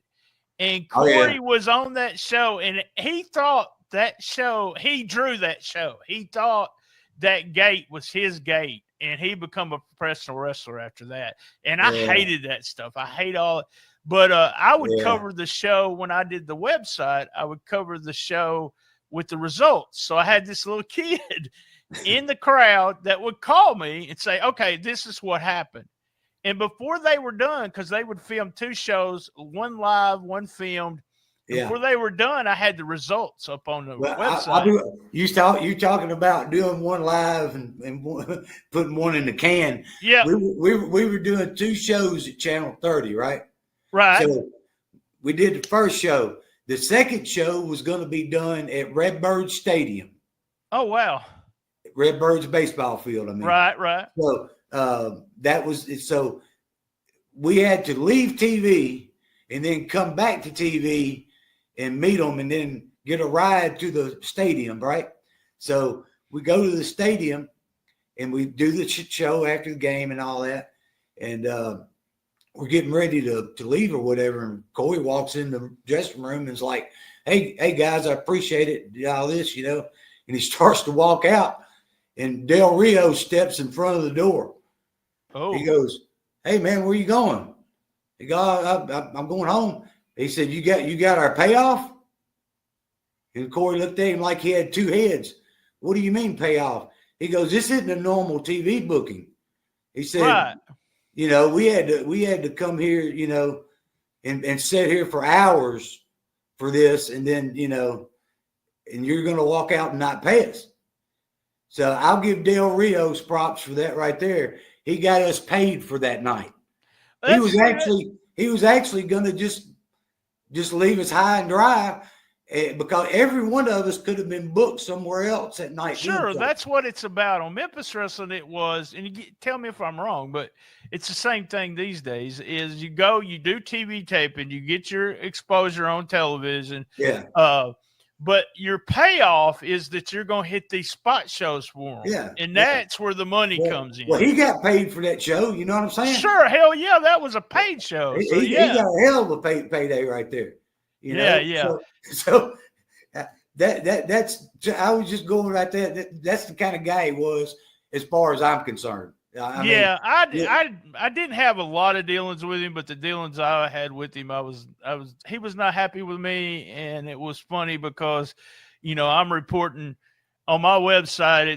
And Corey was on that show, and he thought that show, he drew that show. He thought that gate was his gate. And he become a professional wrestler after that. And I hated that stuff. I hate all it. But I would cover the show when I did the website. I would cover the show with the results. So I had this little kid in the crowd that would call me and say, okay, this is what happened. And before they were done, because they would film 2 shows, one live, one filmed, Yeah. Before they were done, I had the results up on the Well, website. You talking about doing one live and one, putting one in the can. Yeah. We were doing 2 shows at Channel 30, right? Right. So we did the first show. The second show was going to be done at Redbird Stadium. Oh, wow. Redbird's baseball field, I mean. Right. So that was so we had to leave TV and then come back to TV and meet them and then get a ride to the stadium, right? So we go to the stadium and we do the show after the game and all that. And we're getting ready to leave or whatever. And Corey walks in the dressing room and is like, hey guys, I appreciate it, all this, And he starts to walk out. And Del Rio steps in front of the door. Oh. He goes, "Hey man, where you going?" He goes, "I'm going home." He said, "You got our payoff?" And Corey looked at him like he had 2 heads. "What do you mean payoff?" He goes, "This isn't a normal TV booking." He said, Right. We had to come here, and sit here for hours for this, and then and you're going to walk out and not pay us. So I'll give Del Rio's props for that right there. He got us paid for that night. He was actually going to just leave us high and dry because every one of us could have been booked somewhere else at night. Sure, that's what it's about. On Memphis Wrestling, it was, and tell me if I'm wrong, but it's the same thing these days, is you go, you do TV taping, you get your exposure on television. Yeah. But your payoff is that you're going to hit these spot shows for them. Yeah. And that's where the money comes in. Well, he got paid for that show. You know what I'm saying? Sure. Hell yeah. That was a paid show. So, he got a hell of a payday right there. Yeah. So that's, I was just going right there. That's the kind of guy he was as far as I'm concerned. I didn't have a lot of dealings with him, but the dealings I had with him, he was not happy with me, and it was funny because, I'm reporting on my website.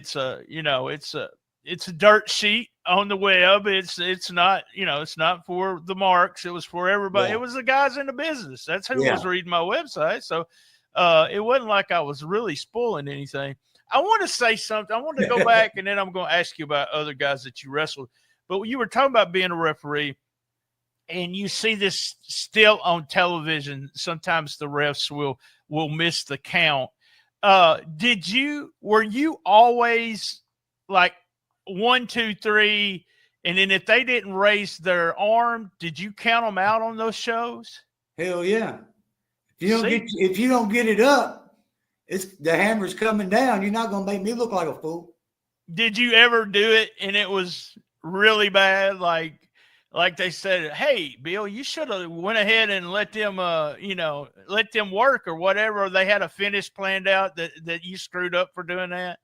It's a dirt sheet on the web. It's not, it's not for the marks. It was for everybody. Yeah. It was the guys in the business. That's who was reading my website. So, it wasn't like I was really spoiling anything. I want to say something. I want to go back, and then I'm going to ask you about other guys that you wrestled. But you were talking about being a referee, and you see this still on television. Sometimes the refs will miss the count. Were you always like 1, 2, 3, and then if they didn't raise their arm, did you count them out on those shows? Hell yeah! If you don't get it up, the hammer's coming down. You're not going to make me look like a fool. Did you ever do it and it was really bad? Like they said, "Hey, Bill, you should have went ahead and let them work or whatever." Or they had a finish planned out that you screwed up for doing that?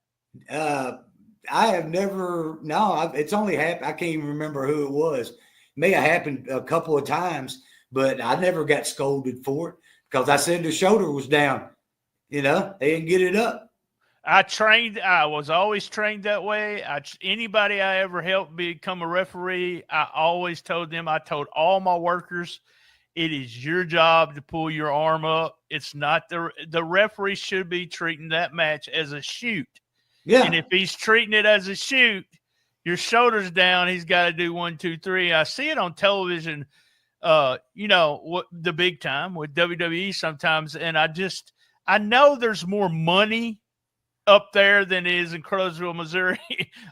I have never. No, it's only happened. I can't even remember who it was. It may have happened a couple of times, but I never got scolded for it because I said the shoulder was down. They didn't get it up. I was always trained that way. Anybody I ever helped become a referee, I always told them, I told all my workers, it is your job to pull your arm up. It's not the referee should be treating that match as a shoot. Yeah. And if he's treating it as a shoot, your shoulder's down, he's got to do 1, 2, 3. I see it on television, what the big time with WWE sometimes. And I know there's more money up there than it is in Crowsville, Missouri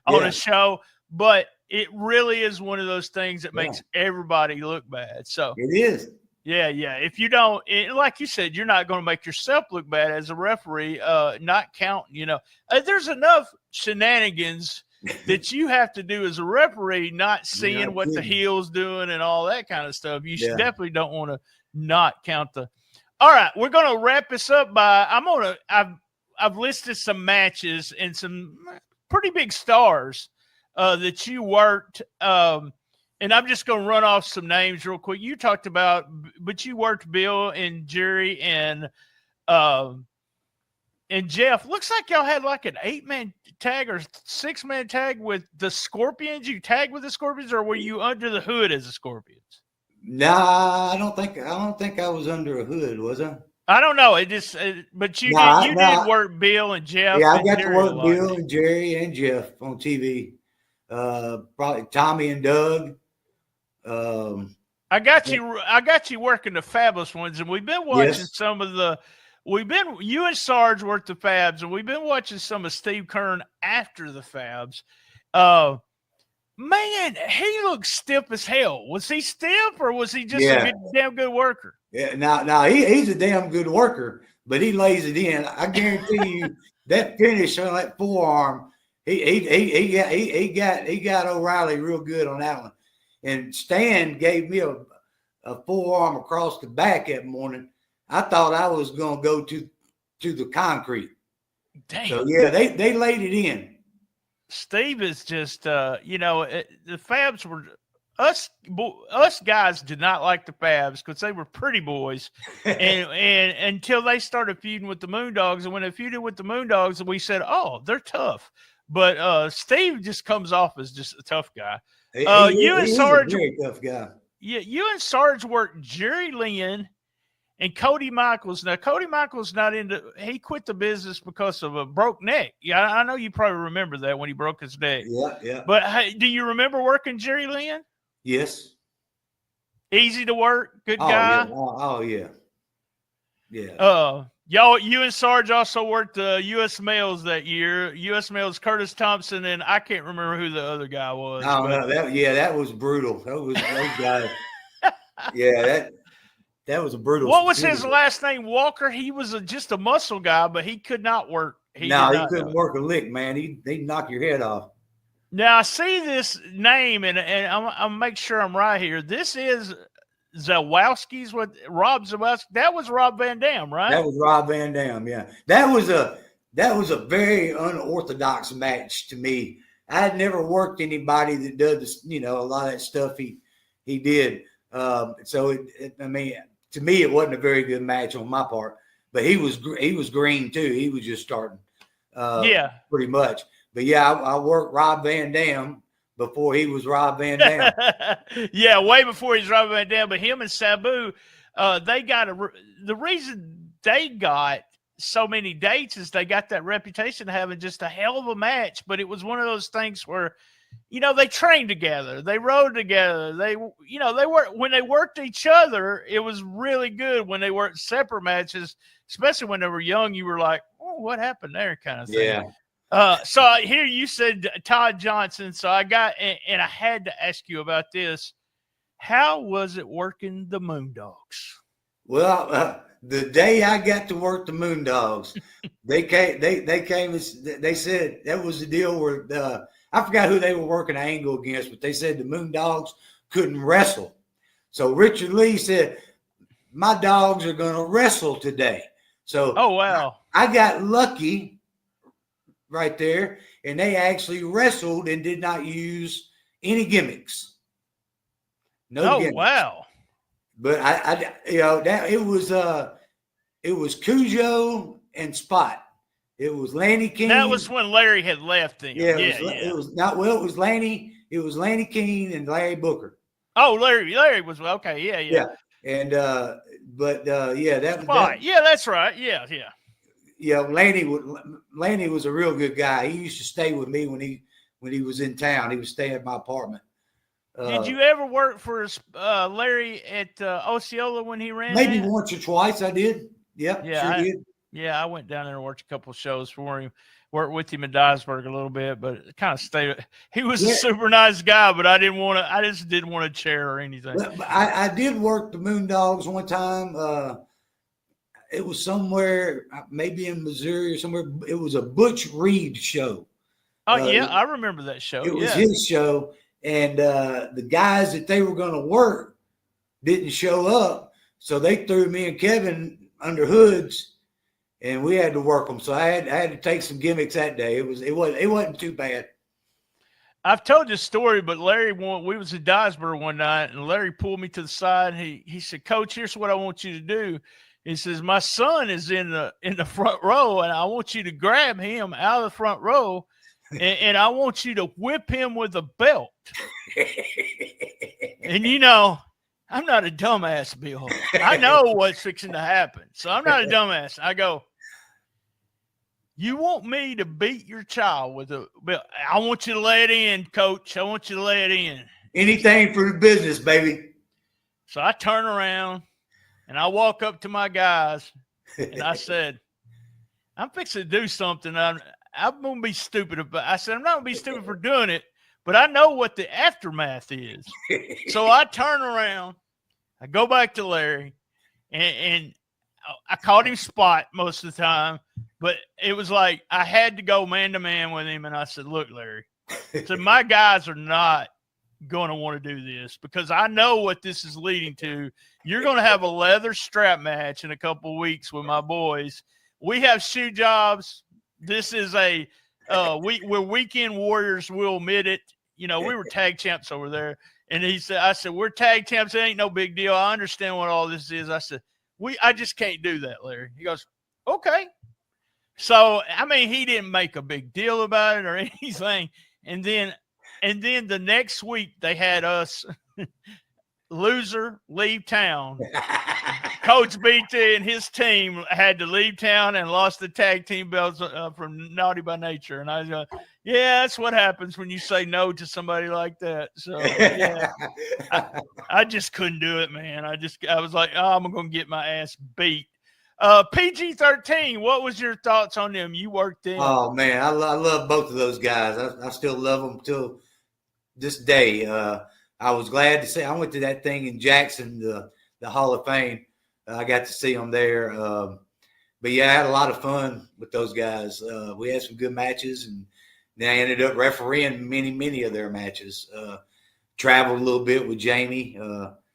on a show, but it really is one of those things that makes everybody look bad. So it is. Yeah. If you don't, like you said, you're not going to make yourself look bad as a referee, not counting, there's enough shenanigans that you have to do as a referee, not seeing what the heel's doing and all that kind of stuff. You definitely don't want to not count all right, we're going to wrap this up by I've listed some matches and some pretty big stars that you worked. And I'm just going to run off some names real quick. You talked about, but you worked Bill and Jerry and Jeff. Looks like y'all had like an 8-man tag or 6-man tag with the Scorpions. You tagged with the Scorpions, or were you under the hood as the Scorpions? Nah, I don't think I was under a hood, was I? I don't know. But you did work Bill and Jeff. Yeah, I and got Jerry to a work lot. Bill and Jerry and Jeff on TV. Probably Tommy and Doug. I got you working the Fabulous Ones, and we've been watching Yes. some of the. You and Sarge worked the Fabs, and we've been watching some of Steve Kern after the Fabs. Man, he looks stiff as hell. Was he stiff, or was he just a damn good worker? Yeah, now he's a damn good worker, but he lays it in. I guarantee you that finish on that forearm, he got O'Reilly real good on that one. And Stan gave me a forearm across the back that morning. I thought I was gonna go to the concrete. Damn. So yeah, they laid it in. Steve is just the Fabs were us guys did not like the Fabs because they were pretty boys, and until they started feuding with the Moondogs, and when they feuded with the Moondogs, we said, oh, they're tough. But Steve just comes off as just a tough guy. You and Sarge, a very tough guy. Yeah, you and Sarge worked Jerry Lynn and Cody Michaels. Now, Cody Michaels he quit the business because of a broke neck. Yeah, I know you probably remember that when he broke his neck. Yeah. But hey, do you remember working Jerry Lynn? Yes. Easy to work, good guy. Yeah. Oh yeah. Yeah. You and Sarge also worked U.S. Mails that year. U.S. Mails, Curtis Thompson, and I can't remember who the other guy was. No, that was brutal. Those guys. Yeah, that was a brutal. What was his last name? Walker. He was just a muscle guy, but he could not work. He couldn't work a lick, man. He'd knock your head off. Now I see this name, and I'll make sure I'm right here. This is Zawowski's with Rob Zawowski. That was Rob Van Dam, right? That was Rob Van Dam. Yeah, that was a very unorthodox match to me. I had never worked anybody that does this, a lot of that stuff he did. So to me, it wasn't a very good match on my part. But he was green too. He was just starting. Pretty much. But yeah, I worked Rob Van Dam before he was Rob Van Dam. Yeah, way before he's Rob Van Dam. But him and Sabu, the reason they got so many dates is they got that reputation of having just a hell of a match. But it was one of those things where, they trained together, they rode together, they worked when they worked each other. It was really good. When they worked separate matches, especially when they were young, you were like, oh, what happened there, kind of thing. Yeah. So here you said Todd Johnson. So I got, and I had to ask you about this. How was it working the Moondogs? Well, the day I got to work the Moondogs, they came. They said that was the deal where I forgot who they were working an angle against, but they said the Moondogs couldn't wrestle. So Richard Lee said, "My dogs are going to wrestle today." So oh wow, I got lucky right there, and they actually wrestled and did not use any gimmicks. No gimmicks. Wow. But it was Cujo and Spot. It was Lanny King. That was when Larry had left them. It was Lanny. It was Lanny King and Larry Booker. Oh, Larry was okay. Yeah. And that was Spot. Yeah, that's right. Yeah. Yeah, Lanny was a real good guy. He used to stay with me when he was in town. He would stay at my apartment. Did you ever work for Larry at Osceola when he ran? Maybe once or twice I did. Yep, yeah, sure did. Yeah, I went down there and worked a couple of shows for him. Worked with him in Dyersburg a little bit, but kind of stayed. He was a super nice guy, but I just didn't want a chair or anything. But I did work the Moondogs one time. It was somewhere, maybe in Missouri or somewhere. It was a Butch Reed show. Oh, yeah, I remember that show. It was his show, and the guys that they were going to work didn't show up, so they threw me and Kevin under hoods, and we had to work them. So I had to take some gimmicks that day. It wasn't too bad. I've told this story, but Larry, we was in Dyersburg one night, and Larry pulled me to the side. And he said, "Coach, here's what I want you to do." He says, "My son is in the front row, and I want you to grab him out of the front row, and I want you to whip him with a belt." And I'm not a dumbass, Bill. I know what's fixing to happen. So I'm not a dumbass. I go, you want me to beat your child with a – I want you to lay it in, Coach. I want you to lay it in. Anything for the business, baby. So I turn around, and I walk up to my guys, and I said, I'm fixing to do something. I'm going to be stupid about. I said, I'm not going to be stupid for doing it, but I know what the aftermath is. So I turn around, I go back to Larry, and I caught him spot most of the time, but it was like I had to go man-to-man with him, and I said, look, Larry, so my guys are not going to want to do this because I know what this is leading to. You're going to have a leather strap match in a couple of weeks with my boys. We have shoe jobs. This is we're weekend warriors. We'll admit it. You know, we were tag champs over there. And I said, we're tag champs. It ain't no big deal. I understand what all this is. I said, I just can't do that, Larry. He goes, okay. So, I mean, he didn't make a big deal about it or anything. And then the next week they had us loser leave town. Coach BT and his team had to leave town and lost the tag team belts from Naughty by Nature. And I was like, yeah, that's what happens when you say no to somebody like that. So, yeah, I just couldn't do it, man. I was like, oh, I'm going to get my ass beat. PG-13, what was your thoughts on them? You worked in. Oh, man, I love both of those guys. I still love them till this day. I was glad to see. I went to that thing in Jackson, the Hall of Fame. I got to see them there. But, yeah, I had a lot of fun with those guys. We had some good matches, and then I ended up refereeing many of their matches. Traveled a little bit with Jamie.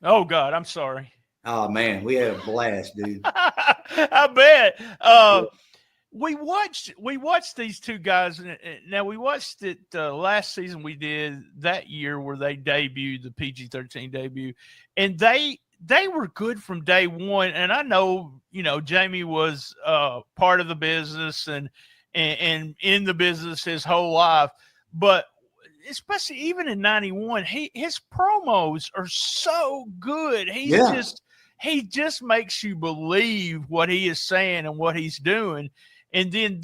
Oh, God, I'm sorry. Oh, man, we had a blast, dude. I bet. We watched these two guys. Now, we watched it last season we did that year where they debuted, the PG-13 debut, and they were good from day one. And I know, you know, Jamie was part of the business and in the business his whole life. But especially even in 91, his promos are so good. He just makes you believe what he is saying and what he's doing. And then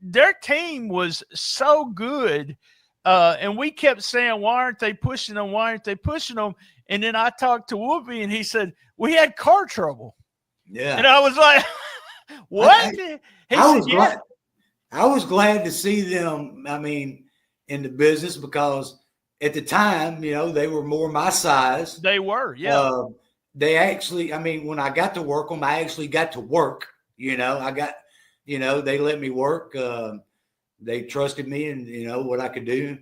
their team was so good. And we kept saying, why aren't they pushing them? Why aren't they pushing them? And then I talked to Whoopi and he said, we had car trouble. Yeah. And I was like, what? I was glad to see them, I mean, in the business because at the time, you know, they were more my size. They were, yeah. They actually, I mean, when I got to work them, I actually got to work, you know, they let me work. They trusted me and, you know, what I could do.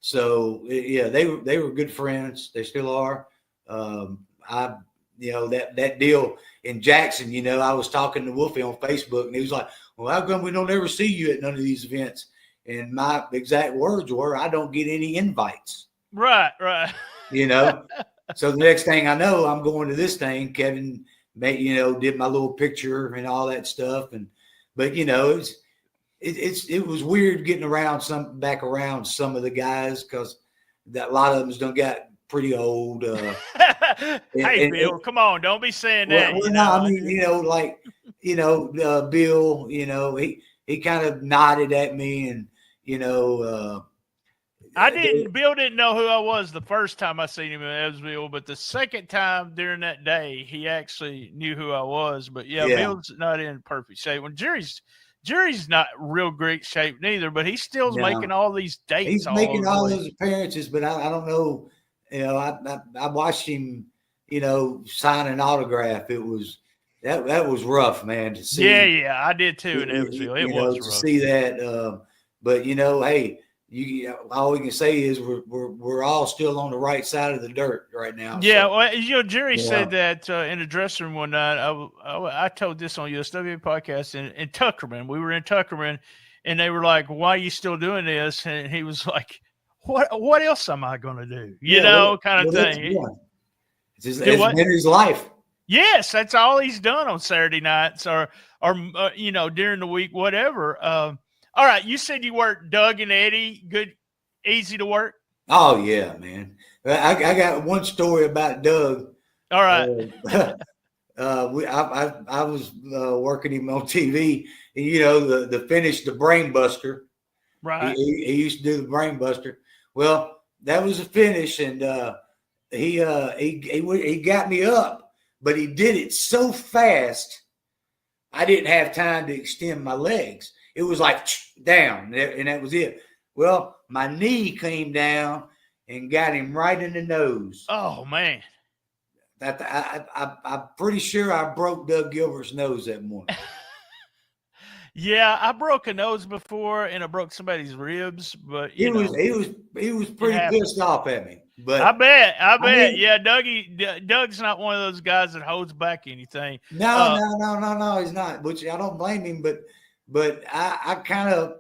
So yeah, they were good friends. They still are. You know, that deal in Jackson, you know, I was talking to Wolfie on Facebook and he was like, well, how come we don't ever see you at none of these events? And my exact words were, I don't get any invites. Right. You know? So the next thing I know, I'm going to this thing. Kevin did my little picture and all that stuff. But you know, it was weird getting back around some of the guys because a lot of them's done got pretty old. Hey, Bill, come on, don't be saying that. Well, no, I mean, Bill, you know, he kind of nodded at me and, you know, Bill didn't know who I was the first time I seen him in Episde, but the second time during that day, he actually knew who I was. But yeah. Bill's not in perfect shape. When Jerry's not real great shape neither, but he's still making all these dates. He's making all those appearances, but I don't know. You know, I watched him, you know, sign an autograph. It was that was rough, man, to see. Yeah, I did too in Episde. It was rough to see that. But you know, hey, all we can say is we're all still on the right side of the dirt right now. Yeah, well, you know, Jerry said that in the dressing room one night. I told this on USWA podcast in Tuckerman. We were in Tuckerman, and they were like, "Why are you still doing this?" And he was like, "What else am I going to do?" You know, kind of thing. It's been his life. Yes, that's all he's done on Saturday nights or you know, during the week, whatever. All right, you said you worked Doug and Eddie. Good, easy to work. Oh yeah, man. I got one story about Doug. All right. I was working him on TV, and you know the finish, the Brain Buster. Right. He used to do the Brain Buster. Well, that was a finish, and he got me up, but he did it so fast, I didn't have time to extend my legs. It was like down, and that was it. Well, my knee came down and got him right in the nose. Oh man. I'm pretty sure I broke Doug Gilbert's nose that morning. Yeah, I broke a nose before, and I broke somebody's ribs. But He was pretty pissed off at me. But I bet. I mean, Yeah, Doug's not one of those guys that holds back anything. No, he's not. Which I don't blame him. But I kind of,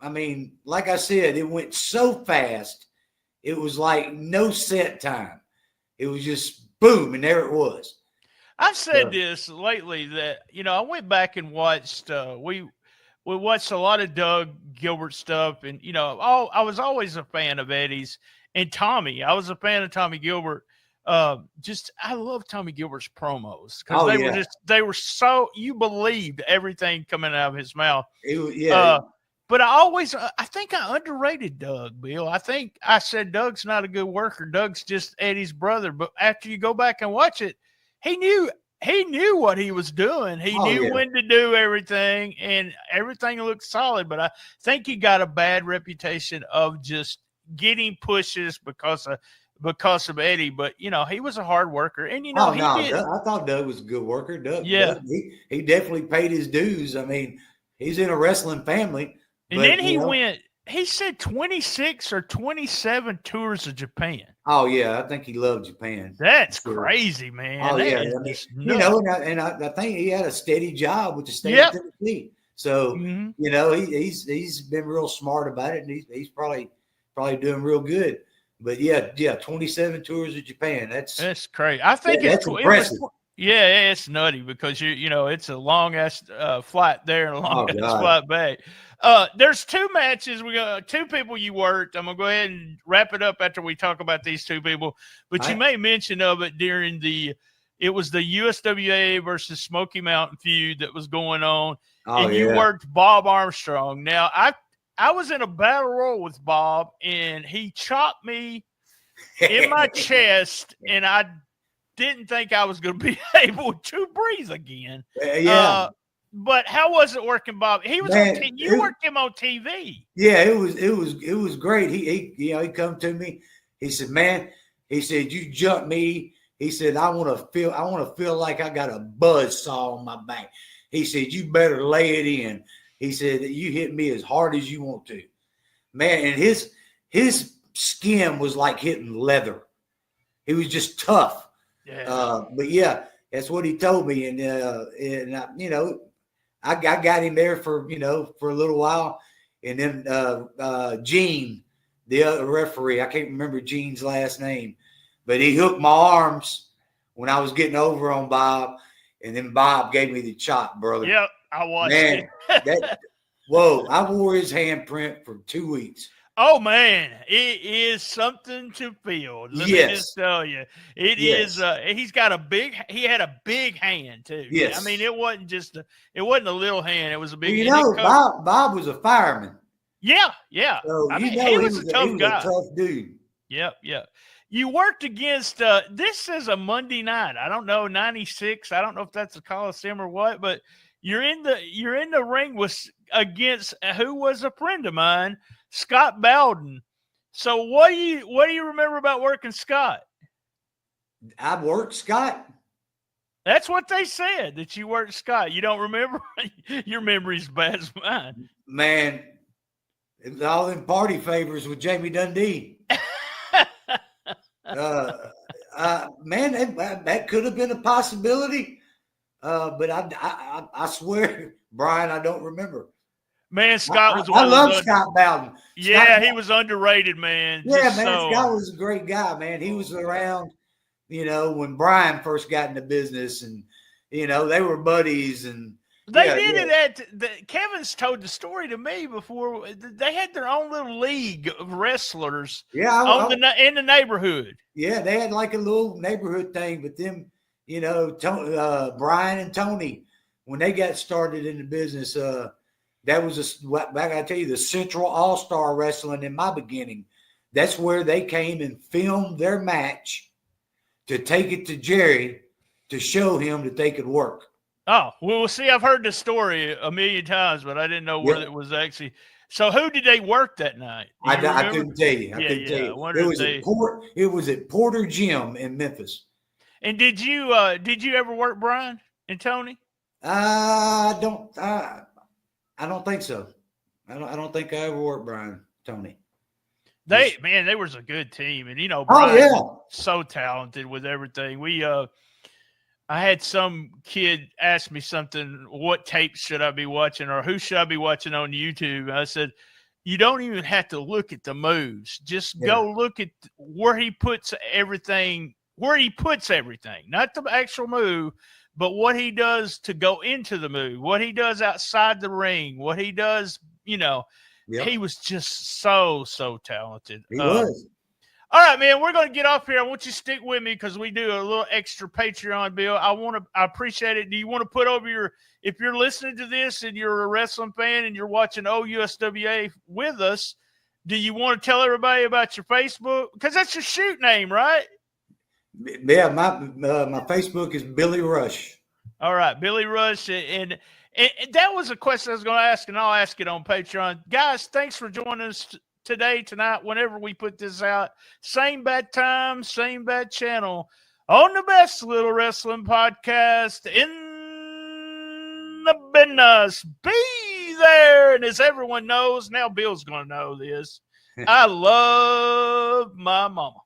I mean, like I said, it went so fast. It was like no set time. It was just boom, and there it was. I've said this lately that, I went back and watched, we watched a lot of Doug Gilbert stuff, and, I was always a fan of Eddie's and Tommy. I was a fan of Tommy Gilbert. I love Tommy Gilbert's promos because they were so, you believed everything coming out of his mouth. But I think I underrated Doug, Bill. I think I said Doug's not a good worker. Doug's just Eddie's brother. But after you go back and watch it, he knew what he was doing. He knew when to do everything, and everything looked solid. But I think he got a bad reputation of just getting pushes because of Eddie. But he was a hard worker, and he did. I thought Doug was a good worker. Doug, he definitely paid his dues. I mean, he's in a wrestling family. And then he went. He said 26 or 27 tours of Japan. Oh yeah, I think he loved Japan. That's crazy, man. Oh that yeah, I mean, I think he had a steady job with the state of Tennessee. So he's been real smart about it, and he's probably doing real good. But yeah, 27 tours of Japan. That's crazy. I think that's impressive. It's nutty because it's a long ass flight there and a long ass flight back. There's two matches. We got two people you worked. I'm gonna go ahead and wrap it up after we talk about these two people. But you made mention of it during it was the USWA versus Smoky Mountain feud that was going on, and you worked Bob Armstrong. Now I was in a battle royal with Bob, and he chopped me in my chest, and I didn't think I was going to be able to breathe again. But how was it working, Bob? He was you worked him on TV. Yeah, it was great. He come to me. He said, "Man," he said, "you jumped me." He said, I want to feel like I got a buzz saw on my back." He said, "You better lay it in." He said, "You hit me as hard as you want to." Man, and his skin was like hitting leather. He was just tough. Yeah. But yeah, that's what he told me. And I got him there for a little while. And then Gene, the other referee, I can't remember Gene's last name, but he hooked my arms when I was getting over on Bob. And then Bob gave me the chop, brother. Yep, I watched it. I wore his handprint for 2 weeks. Oh man, it is something to feel. Let me just tell you, it is. He had a big hand too. Yes, I mean it wasn't a little hand. It was a big. Bob was a fireman. Yeah. So, he was a tough guy. A tough dude. Yep. You worked against. This is a Monday night. I don't know 96. I don't know if that's a Coliseum or what, but you're in the ring against who was a friend of mine, Scott Bowden. So what do you remember about working Scott? I worked Scott. That's what they said, that you worked Scott. You don't remember? Your memory's bad as mine. Man, it was all them party favors with Jamie Dundee. Man, that could have been a possibility. But I swear, Brian, I don't remember. Man, Scott was. I love Scott Bowden. Yeah, he was underrated, man. Yeah, man, Scott was a great guy, man. He was around, when Brian first got into business, and they were buddies, and They Yeah, did yeah. it at Kevin's told the story to me before. They had their own little league of wrestlers Yeah, in the neighborhood. yeah, they had like a little neighborhood thing, but them, Brian and Tony, when they got started in the business, that was back. I tell you, the Central All Star Wrestling in my beginning. That's where they came and filmed their match to take it to Jerry to show him that they could work. Oh, well, see, I've heard this story a million times, but I didn't know where it was actually. So, who did they work that night? I couldn't tell you. I couldn't tell you. It was at Porter Gym in Memphis. And did you ever work Brian and Tony? I don't think so. I don't think I ever worked Brian, Tony. They was a good team, and Brian so talented with everything. I had some kid ask me something, what tapes should I be watching or who should I be watching on YouTube? And I said, you don't even have to look at the moves. Just go look at where he puts everything, not the actual move, but what he does to go into the move, what he does outside the ring, what he does, He was just so talented. He was. All right, man, we're going to get off here. I want you to stick with me because we do a little extra Patreon bill. I appreciate it. Do you want to put over if you're listening to this and you're a wrestling fan and you're watching OUSWA with us, do you want to tell everybody about your Facebook? Because that's your shoot name, right? Yeah, my Facebook is Billy Rush. All right, Billy Rush. And that was a question I was going to ask, and I'll ask it on Patreon. Guys, thanks for joining us tonight, whenever we put this out. Same bad time, same bad channel on the best little wrestling podcast in the business. Be there. And as everyone knows, now Bill's going to know this. I love my mama.